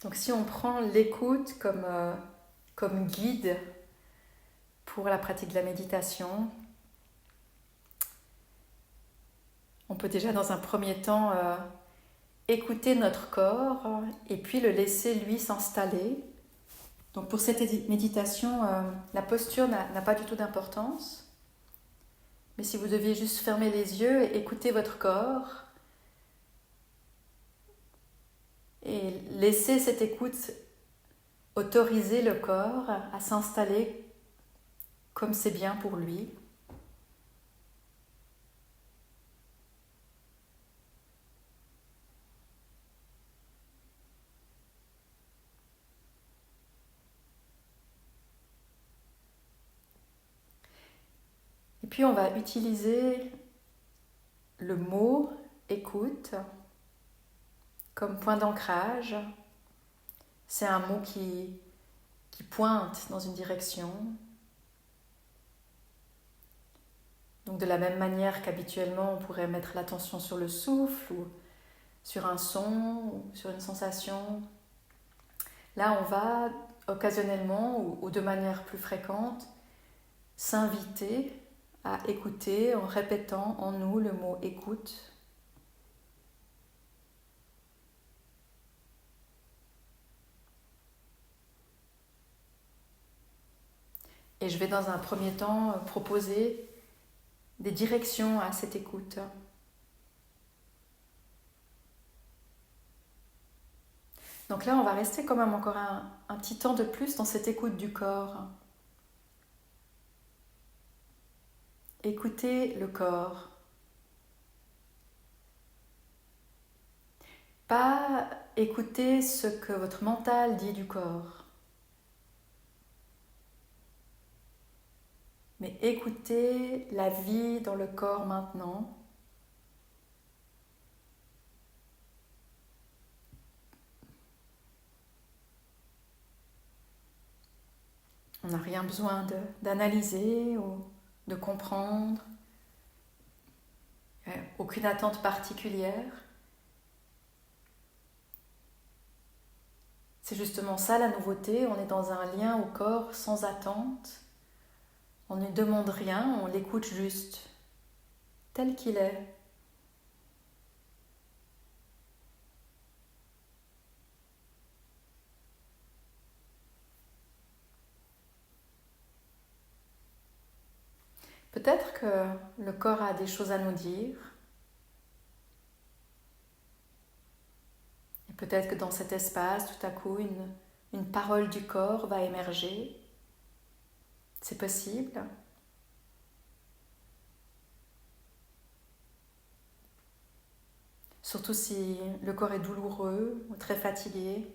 Donc si on prend l'écoute comme guide pour la pratique de la méditation, on peut déjà dans un premier temps écouter notre corps et puis le laisser lui s'installer. Donc pour cette méditation, la posture n'a pas du tout d'importance. Mais si vous deviez juste fermer les yeux et écouter votre corps et laisser cette écoute autoriser le corps à s'installer comme c'est bien pour lui. Et puis on va utiliser le mot écoute comme point d'ancrage. C'est un mot qui pointe dans une direction. Donc de la même manière qu'habituellement on pourrait mettre l'attention sur le souffle ou sur un son ou sur une sensation, là on va occasionnellement ou de manière plus fréquente s'inviter à écouter en répétant en nous le mot écoute. Et je vais dans un premier temps proposer des directions à cette écoute. Donc là, on va rester quand même encore un petit temps de plus dans cette écoute du corps. Écoutez le corps. Pas écouter ce que votre mental dit du corps, mais écoutez la vie dans le corps maintenant. On n'a rien besoin d'analyser ou de comprendre. Aucune attente particulière. C'est justement ça la nouveauté, on est dans un lien au corps sans attente. On ne demande rien, on l'écoute juste, tel qu'il est. Peut-être que le corps a des choses à nous dire. Et peut-être que dans cet espace, tout à coup, une parole du corps va émerger. C'est possible. Surtout si le corps est douloureux ou très fatigué.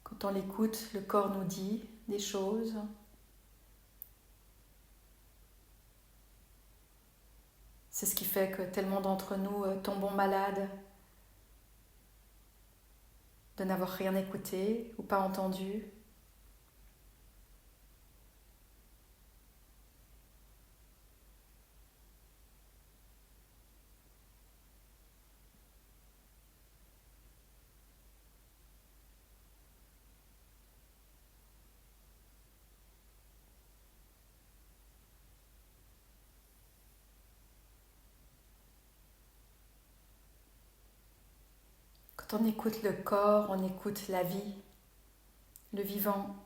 Quand on l'écoute, le corps nous dit des choses. C'est ce qui fait que tellement d'entre nous tombons malades de n'avoir rien écouté ou pas entendu. Quand on écoute le corps, on écoute la vie, le vivant.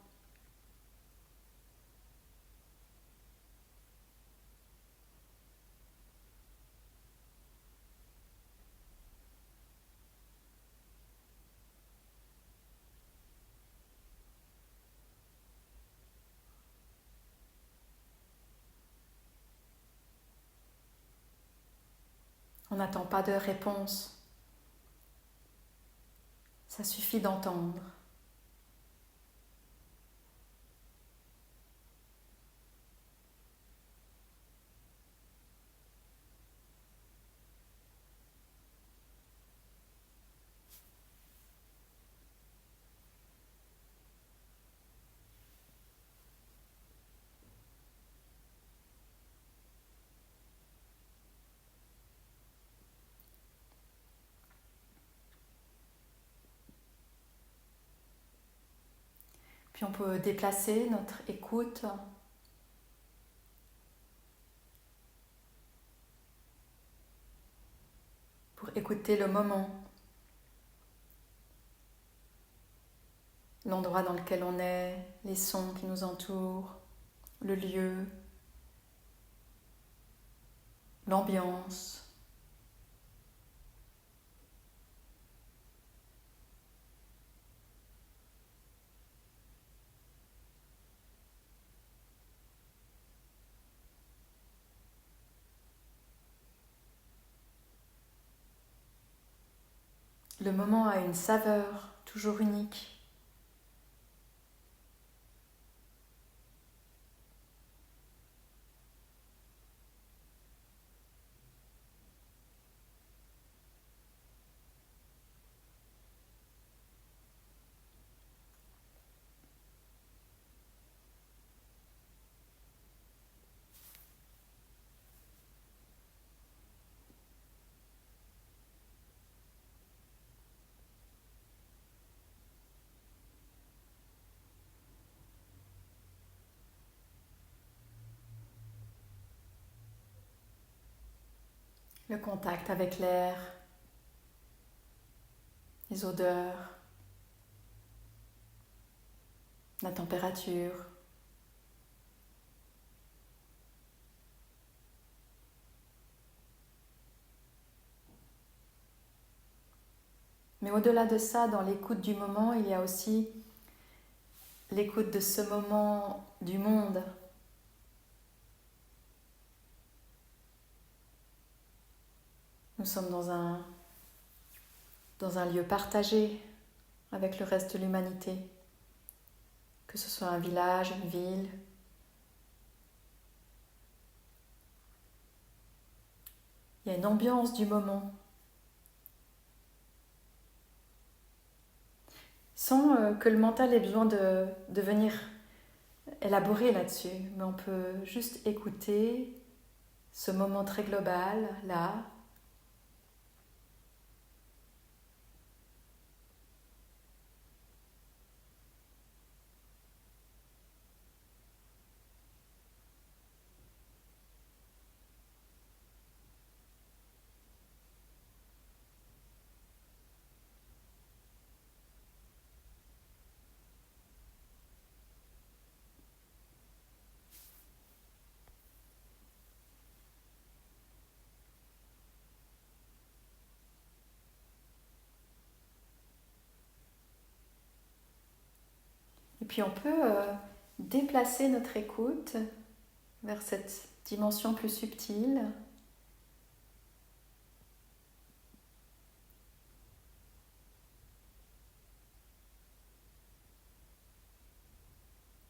On n'attend pas de réponse. Ça suffit d'entendre. Puis on peut déplacer notre écoute pour écouter le moment, l'endroit dans lequel on est, les sons qui nous entourent, le lieu, l'ambiance. Le moment a une saveur toujours unique. Le contact avec l'air, les odeurs, la température. Mais au-delà de ça, dans l'écoute du moment, il y a aussi l'écoute de ce moment du monde. Nous sommes dans un lieu partagé avec le reste de l'humanité, que ce soit un village, une ville. Il y a une ambiance du moment, sans que le mental ait besoin de venir élaborer là-dessus, mais on peut juste écouter ce moment très global, là. Et puis on peut déplacer notre écoute vers cette dimension plus subtile.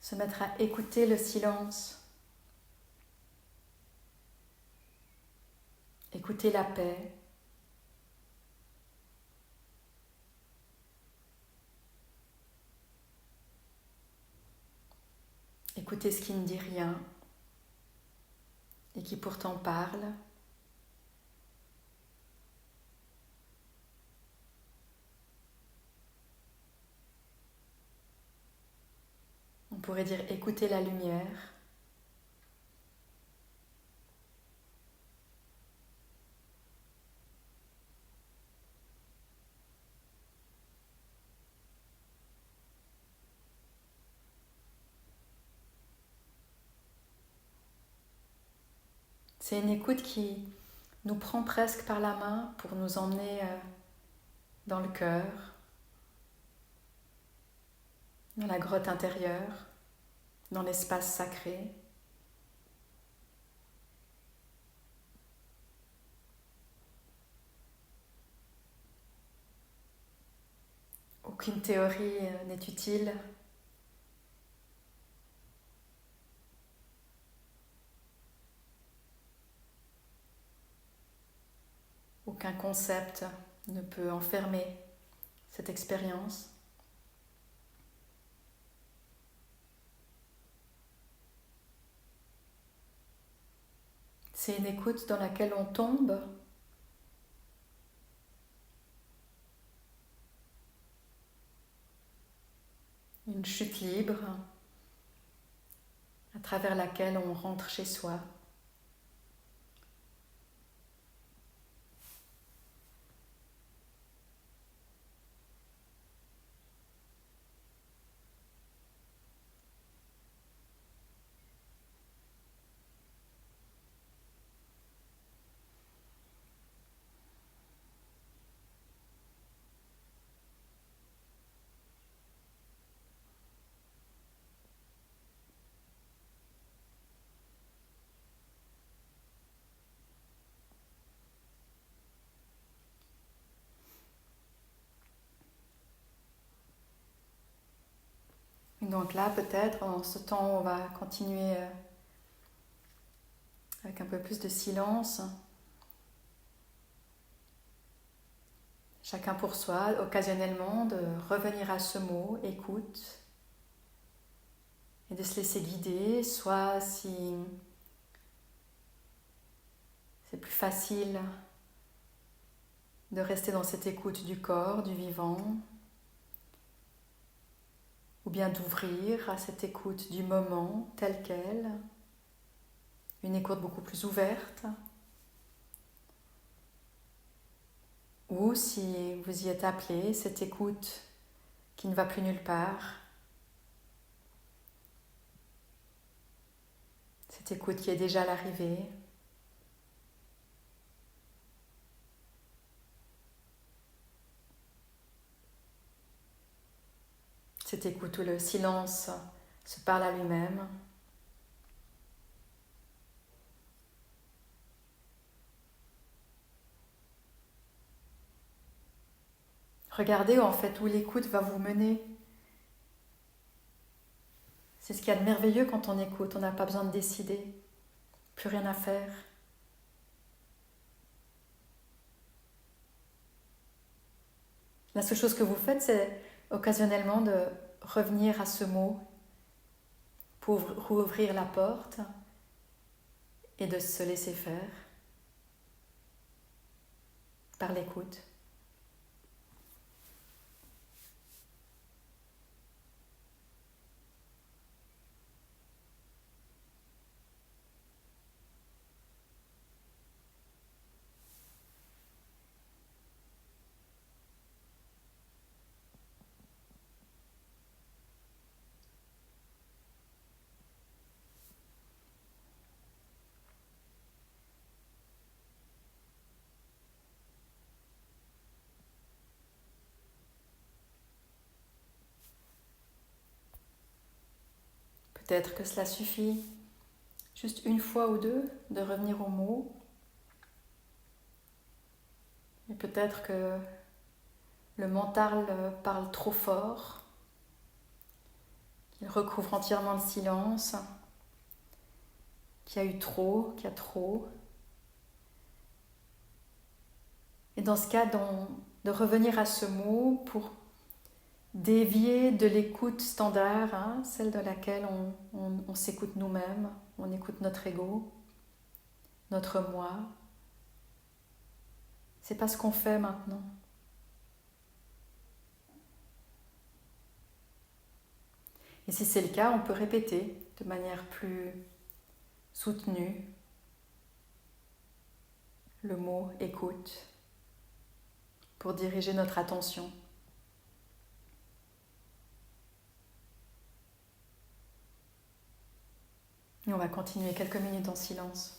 Se mettre à écouter le silence, écouter la paix. Écouter ce qui ne dit rien et qui pourtant parle. On pourrait dire écouter la lumière. C'est une écoute qui nous prend presque par la main pour nous emmener dans le cœur, dans la grotte intérieure, dans l'espace sacré. Aucune théorie n'est utile. Aucun concept ne peut enfermer cette expérience. C'est une écoute dans laquelle on tombe une une chute libre à travers laquelle on rentre chez soi. Donc là, peut-être, en ce temps, on va continuer avec un peu plus de silence. Chacun pour soi, occasionnellement, de revenir à ce mot, écoute, et de se laisser guider, soit si c'est plus facile de rester dans cette écoute du corps, du vivant, ou bien d'ouvrir à cette écoute du moment tel quel, une écoute beaucoup plus ouverte, ou si vous y êtes appelé, cette écoute qui ne va plus nulle part, cette écoute qui est déjà à l'arrivée, cette écoute où le silence se parle à lui-même. Regardez en fait où l'écoute va vous mener. C'est ce qu'il y a de merveilleux quand on écoute, on n'a pas besoin de décider, plus rien à faire. La seule chose que vous faites, c'est occasionnellement de revenir à ce mot pour rouvrir la porte et de se laisser faire par l'écoute. Peut-être que cela suffit, juste une fois ou deux, de revenir au mot. Et peut-être que le mental parle trop fort, qu'il recouvre entièrement le silence, qu'il y a eu trop, qu'il y a trop. Et dans ce cas, de revenir à ce mot pour dévier de l'écoute standard, celle de laquelle on s'écoute nous-mêmes, on écoute notre ego, notre moi. C'est pas ce qu'on fait maintenant. Et si c'est le cas, on peut répéter de manière plus soutenue le mot écoute pour diriger notre attention. Et on va continuer quelques minutes en silence.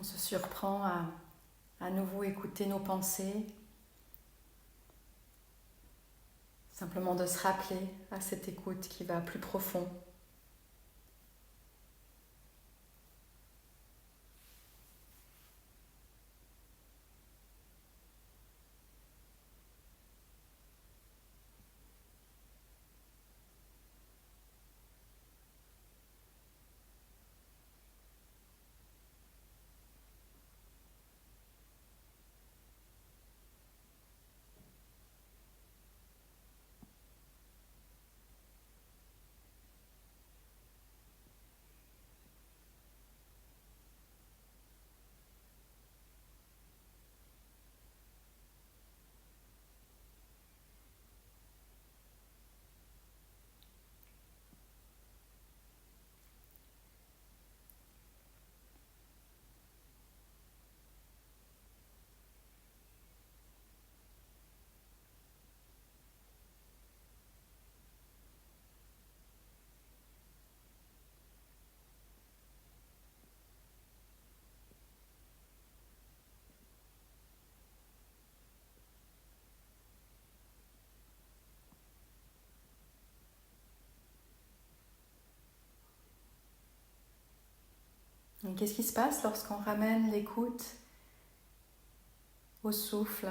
On se surprend à nouveau écouter nos pensées, simplement de se rappeler à cette écoute qui va plus profond. Et qu'est-ce qui se passe lorsqu'on ramène l'écoute au souffle?